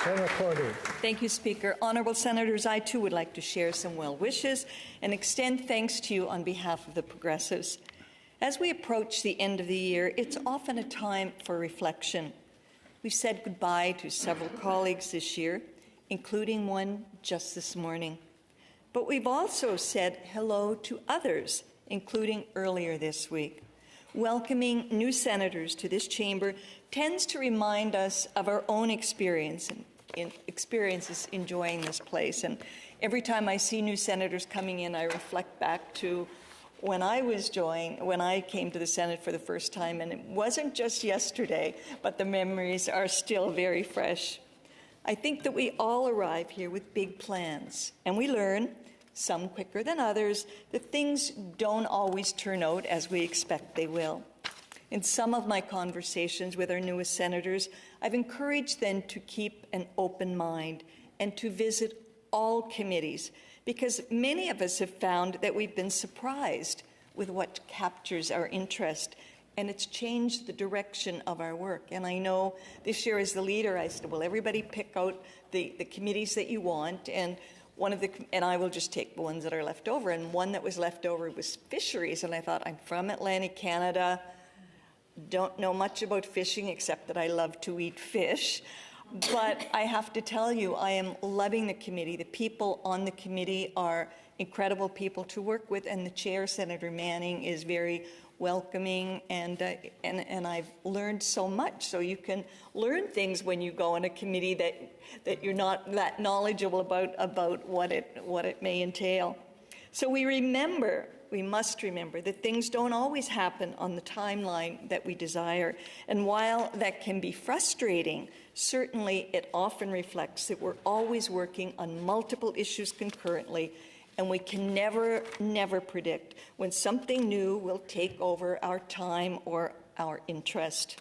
Senator Cordy. Thank you, Speaker. Honourable Senators, I too would like to share some well wishes and extend thanks to you on behalf of the Progressives. As we approach the end of the year, it's often a time for reflection. We've said goodbye to several colleagues this year, including one just this morning. But we've also said hello to others, including earlier this week. Welcoming new senators to this chamber tends to remind us of our own experiences enjoying this place. And every time I see new senators coming in, I reflect back to when I came to the Senate for the first time, and it wasn't just yesterday, but the memories are still very fresh. I think that we all arrive here with big plans, and we learn, some quicker than others, that things don't always turn out as we expect they will. In some of my conversations with our newest senators, I've encouraged them to keep an open mind and to visit all committees, because many of us have found that we've been surprised with what captures our interest, and it's changed the direction of our work. And I know this year as the leader, I said, well, everybody pick out the committees that you want, and I will just take the ones that are left over. And one that was left over was fisheries, and I thought, I'm from Atlantic Canada, don't know much about fishing except that I love to eat fish. But I have to tell you, I am loving the committee. The people on the committee are incredible people to work with, and the chair, Senator Manning, is very welcoming, and I've learned so much. So you can learn things when you go on a committee that you're not that knowledgeable about what it may entail. So we must remember that things don't always happen on the timeline that we desire. And while that can be frustrating, certainly it often reflects that we're always working on multiple issues concurrently, and we can never predict when something new will take over our time or our interest.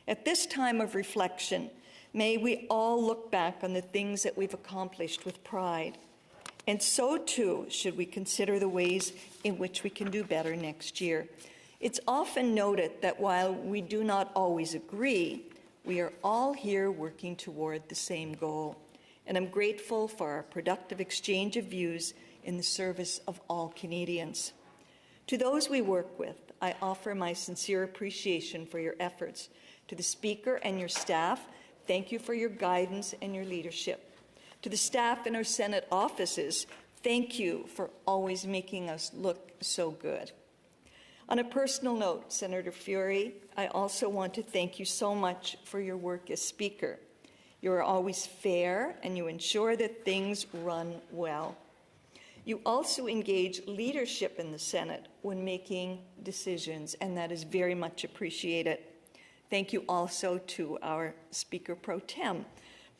At this time of reflection, may we all look back on the things that we've accomplished with pride. And so, too, should we consider the ways in which we can do better next year. It's often noted that while we do not always agree, we are all here working toward the same goal. And I'm grateful for our productive exchange of views in the service of all Canadians. To those we work with, I offer my sincere appreciation for your efforts. To the Speaker and your staff, thank you for your guidance and your leadership. To the staff in our Senate offices, thank you for always making us look so good. On a personal note, Senator Fury, I also want to thank you so much for your work as Speaker. You are always fair, and you ensure that things run well. You also engage leadership in the Senate when making decisions, and that is very much appreciated. Thank you also to our Speaker Pro Tem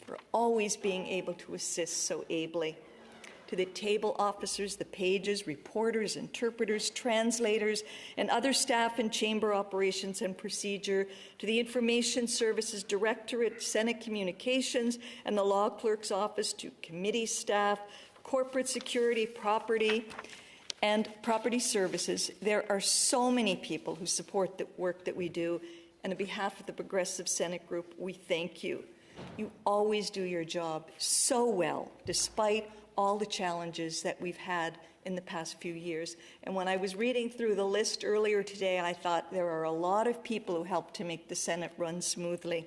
for always being able to assist so ably. To the table officers, the pages, reporters, interpreters, translators, and other staff in chamber operations and procedure, to the Information Services Directorate, Senate Communications, and the Law Clerk's Office, to committee staff, corporate security, property, and property services. There are so many people who support the work that we do, and on behalf of the Progressive Senate Group, we thank you. You always do your job so well, despite all the challenges that we've had in the past few years. And when I was reading through the list earlier today, I thought there are a lot of people who helped to make the Senate run smoothly.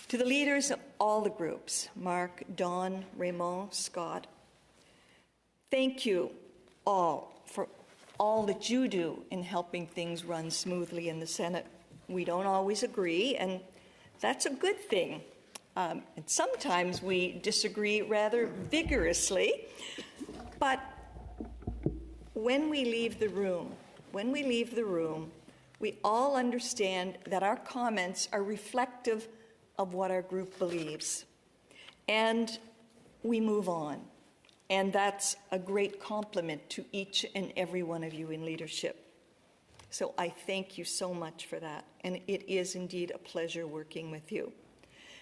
To the leaders of all the groups, Mark, Don, Raymond, Scott, thank you all for all that you do in helping things run smoothly in the Senate. We don't always agree, and that's a good thing. And sometimes we disagree rather vigorously. But when we leave the room, we all understand that our comments are reflective of what our group believes. And we move on. And that's a great compliment to each and every one of you in leadership. So I thank you so much for that, and it is indeed a pleasure working with you.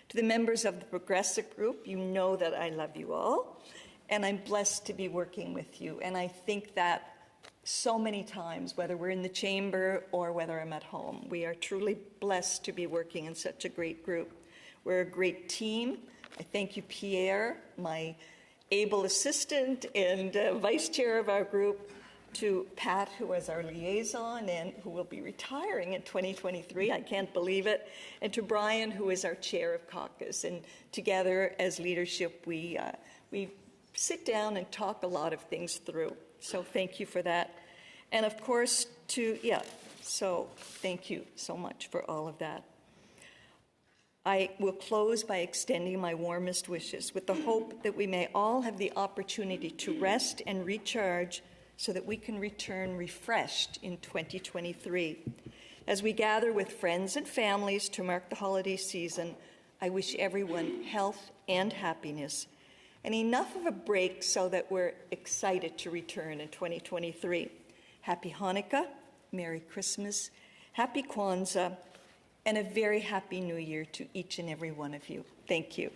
To the members of the Progressive Group, you know that I love you all, and I'm blessed to be working with you. And I think that so many times, whether we're in the chamber or whether I'm at home, we are truly blessed to be working in such a great group. We're a great team. I thank you, Pierre, my able assistant and vice chair of our group, to Pat, who is our liaison and who will be retiring in 2023. I can't believe it. And to Brian, who is our chair of caucus. And together as leadership, we sit down and talk a lot of things through. So thank you for that. And of course, so thank you so much for all of that. I will close by extending my warmest wishes with the hope that we may all have the opportunity to rest and recharge so that we can return refreshed in 2023. As we gather with friends and families to mark the holiday season, I wish everyone health and happiness, and enough of a break so that we're excited to return in 2023. Happy Hanukkah, Merry Christmas, Happy Kwanzaa, and a very happy New Year to each and every one of you. Thank you.